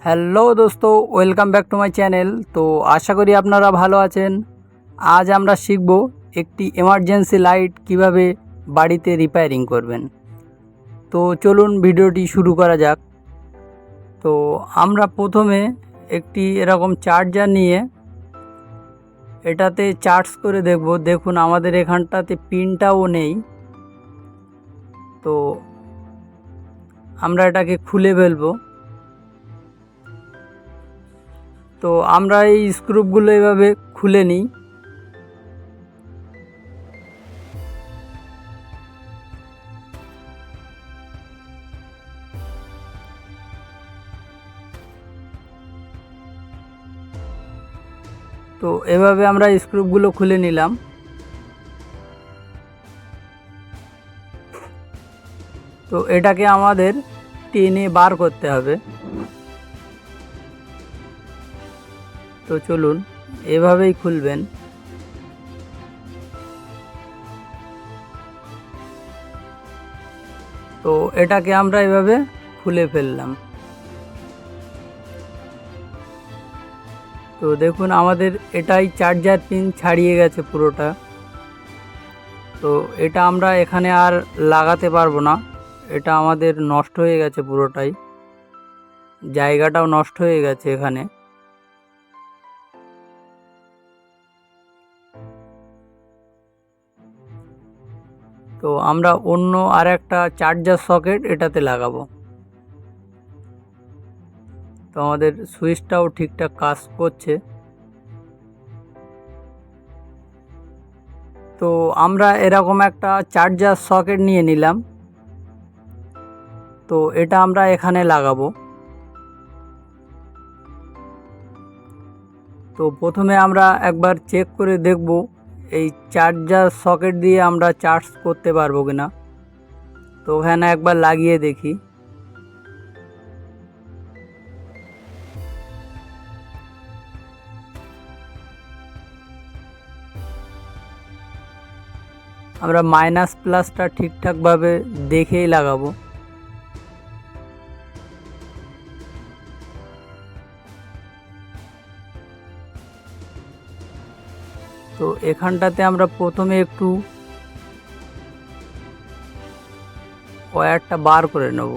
Hello দোস্ত, welcome back to my channel. তো আশা করি আপনারা ভালো আছেন। আজ আমরা শিখব একটি এমার্জেন্সি লাইট কিভাবে বাড়িতে রিপেয়ারিং করবেন। তো চলুন ভিডিওটি শুরু করা যাক। তো আমরা প্রথমে একটি এরকম চার্জার নিয়ে এটাতে চার্জ করে দেখব। দেখুন আমাদের এখানটাতে পিনটাও নেই, তো আমরা এটাকে খুলে ফেলবো। তো আমরা এই স্ক্রুপগুলো এভাবে খুলে নিই। তো এভাবে আমরা স্ক্রুপগুলো খুলে নিলাম। তো এটাকে আমাদের টেনে বার করতে হবে। তো চলুন এভাবেই খুলবেন। তো এটাকে আমরা এভাবে খুলে ফেললাম। তো দেখুন আমাদের এটাই চার্জার পিন ছাড়িয়ে গেছে পুরোটা। তো এটা আমরা এখানে আর লাগাতে পারবো না, এটা আমাদের নষ্ট হয়ে গেছে পুরোটাই, জায়গাটাও নষ্ট হয়ে গেছে এখানে। তো আমরা অন্য আর একটা চার্জার সকেট এটাতে লাগাবো। তো আমাদের সুইচটাও ঠিকঠাক কাজ করছে। তো আমরা এরকম একটা চার্জার সকেট নিয়ে নিলাম। তো এটা আমরা এখানে লাগাবো। তো প্রথমে আমরা একবার চেক করে দেখব এই চার্জার সকেট দিয়ে আমরা চার্জ করতে পারবো কিনা। তো ওখানে একবার লাগিয়ে দেখি। আমরা মাইনাস প্লাসটা ঠিকঠাকভাবে দেখেই লাগাবো। তো এখানটাতে আমরা প্রথমে একটু ওয়্যারটা বার করে নেব।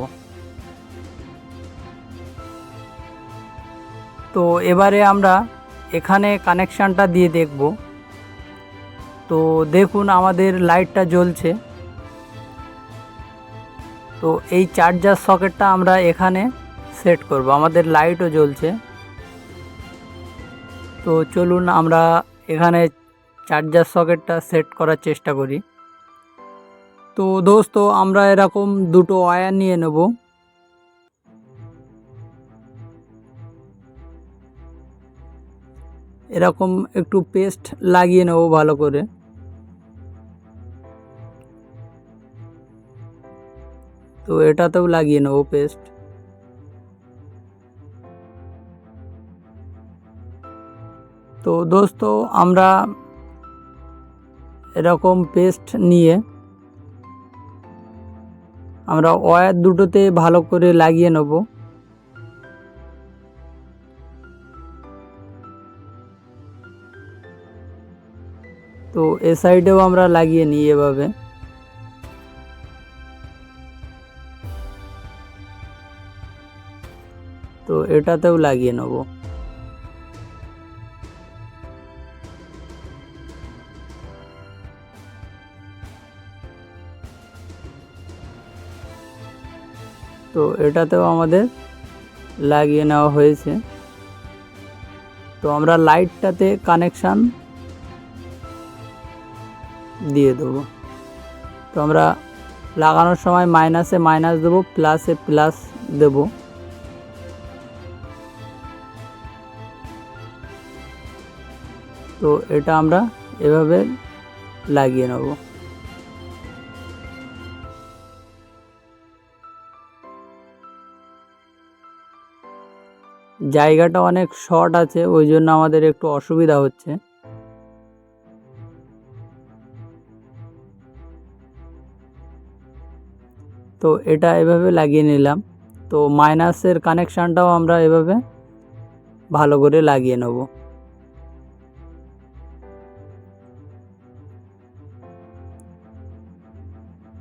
তো এবারে আমরা এখানে কানেকশানটা দিয়ে দেখব। তো দেখুন আমাদের লাইটটা জ্বলছে। তো এই চার্জার সকেটটা আমরা এখানে সেট করব, আমাদের লাইটও জ্বলছে। তো চলুন আমরা এখানে চার্জার সকেটটা সেট করার চেষ্টা করি। তো দোস্ত আমরা এরকম দুটো ওয়্যার নিয়ে নেব। এরকম একটু পেস্ট লাগিয়ে নেব ভালো করে। তো এটাতেও লাগিয়ে নেব পেস্ট। তো দোস্ত আমরা এরকম পেস্ট নিয়ে আমরা ওয়্যার দুটোতে ভালো করে লাগিয়ে নেব। তো এ সাইডেও আমরা লাগিয়ে নিই এভাবে। তো এটাতেও লাগিয়ে নেব। তো এটাতেও আমাদের লাগিয়ে নেওয়া হয়েছে। তো আমরা লাইটটাতে কানেকশান দিয়ে দেবো। তো আমরা লাগানোর সময় মাইনাসে মাইনাস দেবো, প্লাসে প্লাস দেব। তো এটা আমরা এভাবে লাগিয়ে নেব। জায়গাটা অনেক শর্ট আছে, ওই জন্য আমাদের একটু অসুবিধা হচ্ছে। তো এটা এভাবে লাগিয়ে নিলাম। তো মাইনাসের কানেকশানটাও আমরা এভাবে ভালো করে লাগিয়ে নেব।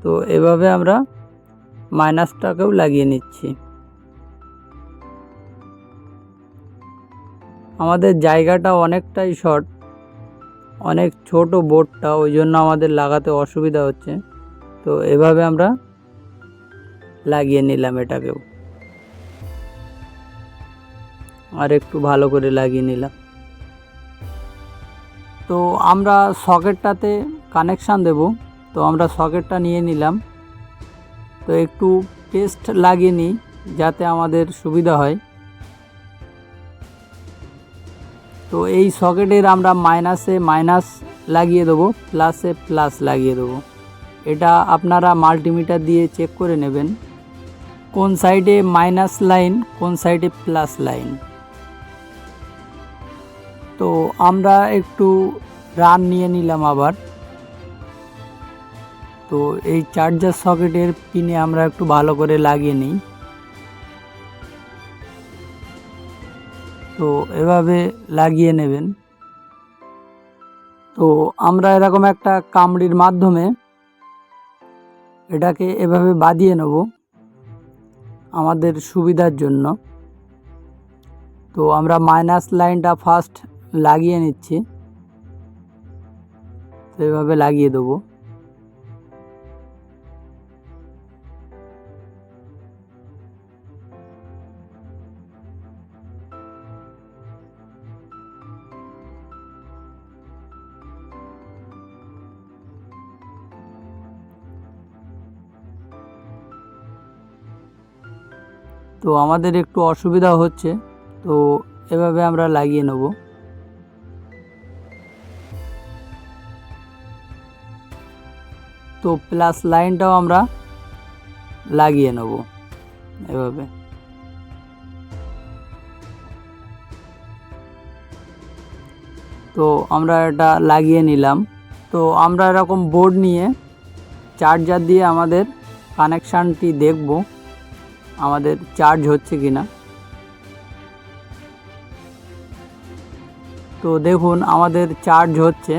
তো এভাবে আমরা মাইনাসটাকেও লাগিয়ে নিচ্ছি। আমাদের জায়গাটা অনেকটাই শর্ট, অনেক ছোট বোর্ডটা, ওই জন্য আমাদের লাগাতে অসুবিধা হচ্ছে। তো এভাবে আমরা লাগিয়ে নিলাম এটাকেও, আর একটু ভালো করে লাগিয়ে নিলাম। তো আমরা সকেটটাতে কানেকশান দেব, তো আমরা সকেটটা নিয়ে নিলাম। তো একটু পেস্ট লাগিয়ে নিই যাতে আমাদের সুবিধা হয়। তো এই সকেটের আমরা মাইনাসে মাইনাস লাগিয়ে দেবো, প্লাসে প্লাস লাগিয়ে দেবো। এটা আপনারা মাল্টিমিটার দিয়ে চেক করে নেবেন কোন সাইডে মাইনাস লাইন, কোন সাইডে প্লাস লাইন। তো আমরা একটু রান নিয়ে নিলাম আবার। তো এই চার্জার সকেটের পিনে আমরা একটু ভালো করে লাগিয়ে নিই। তো এভাবে লাগিয়ে নেবেন। তো আমরা এরকম একটা কামড়ির মাধ্যমে এটাকে এভাবে বাঁধিয়ে নেব আমাদের সুবিধার জন্য। তো আমরা মাইনাস লাইনটা ফার্স্ট লাগিয়ে নিচ্ছি, তো এভাবে লাগিয়ে দেবো। তো আমাদের একটু অসুবিধা হচ্ছে, তো এভাবে আমরা লাগিয়ে নেব। তো প্লাস লাইনটাও আমরা লাগিয়ে নেব এভাবে। তো আমরা এটা লাগিয়ে নিলাম। তো আমরা এরকম বোর্ড নিয়ে চার্জার দিয়ে আমাদের কানেকশানটি দেখব আমাদের চার্জ হচ্ছে কিনা। তো দেখুন আমাদের চার্জ হচ্ছে,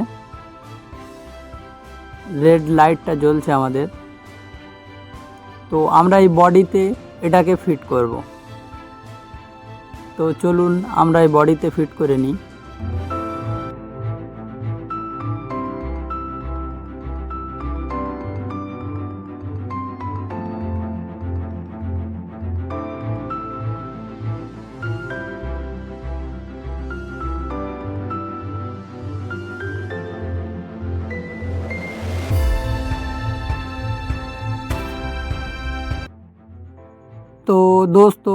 রেড লাইটটা জ্বলছে আমাদের। তো আমরা এই বডিতে এটাকে ফিট করব। তো চলুন আমরা এই বডিতে ফিট করে নিই। তো দোস্ত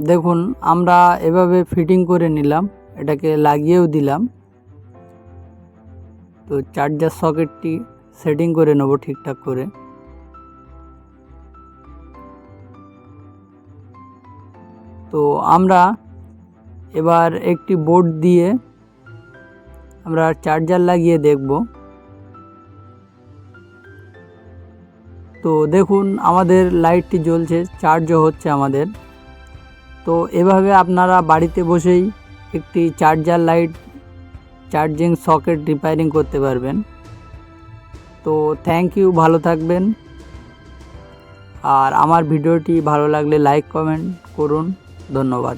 দেখুন আমরা এভাবে ফিটিং করে নিলাম, এটাকে লাগিয়েও দিলাম। তো চার্জার সকেটটি সেটিং করে নেব ঠিকঠাক করে। তো আমরা এবার একটি বোর্ড দিয়ে আমরা চার্জার লাগিয়ে দেখব। তো দেখুন আমাদের লাইটটি জ্বলছে, চার্জও হচ্ছে আমাদের। তো এভাবে আপনারা বাড়িতে বসেই একটি charger light charging socket repairing করতে পারবেন। তো থ্যাংক ইউ, ভালো থাকবেন। আর আমার ভিডিওটি ভালো লাগলে লাইক কমেন্ট করুন। ধন্যবাদ।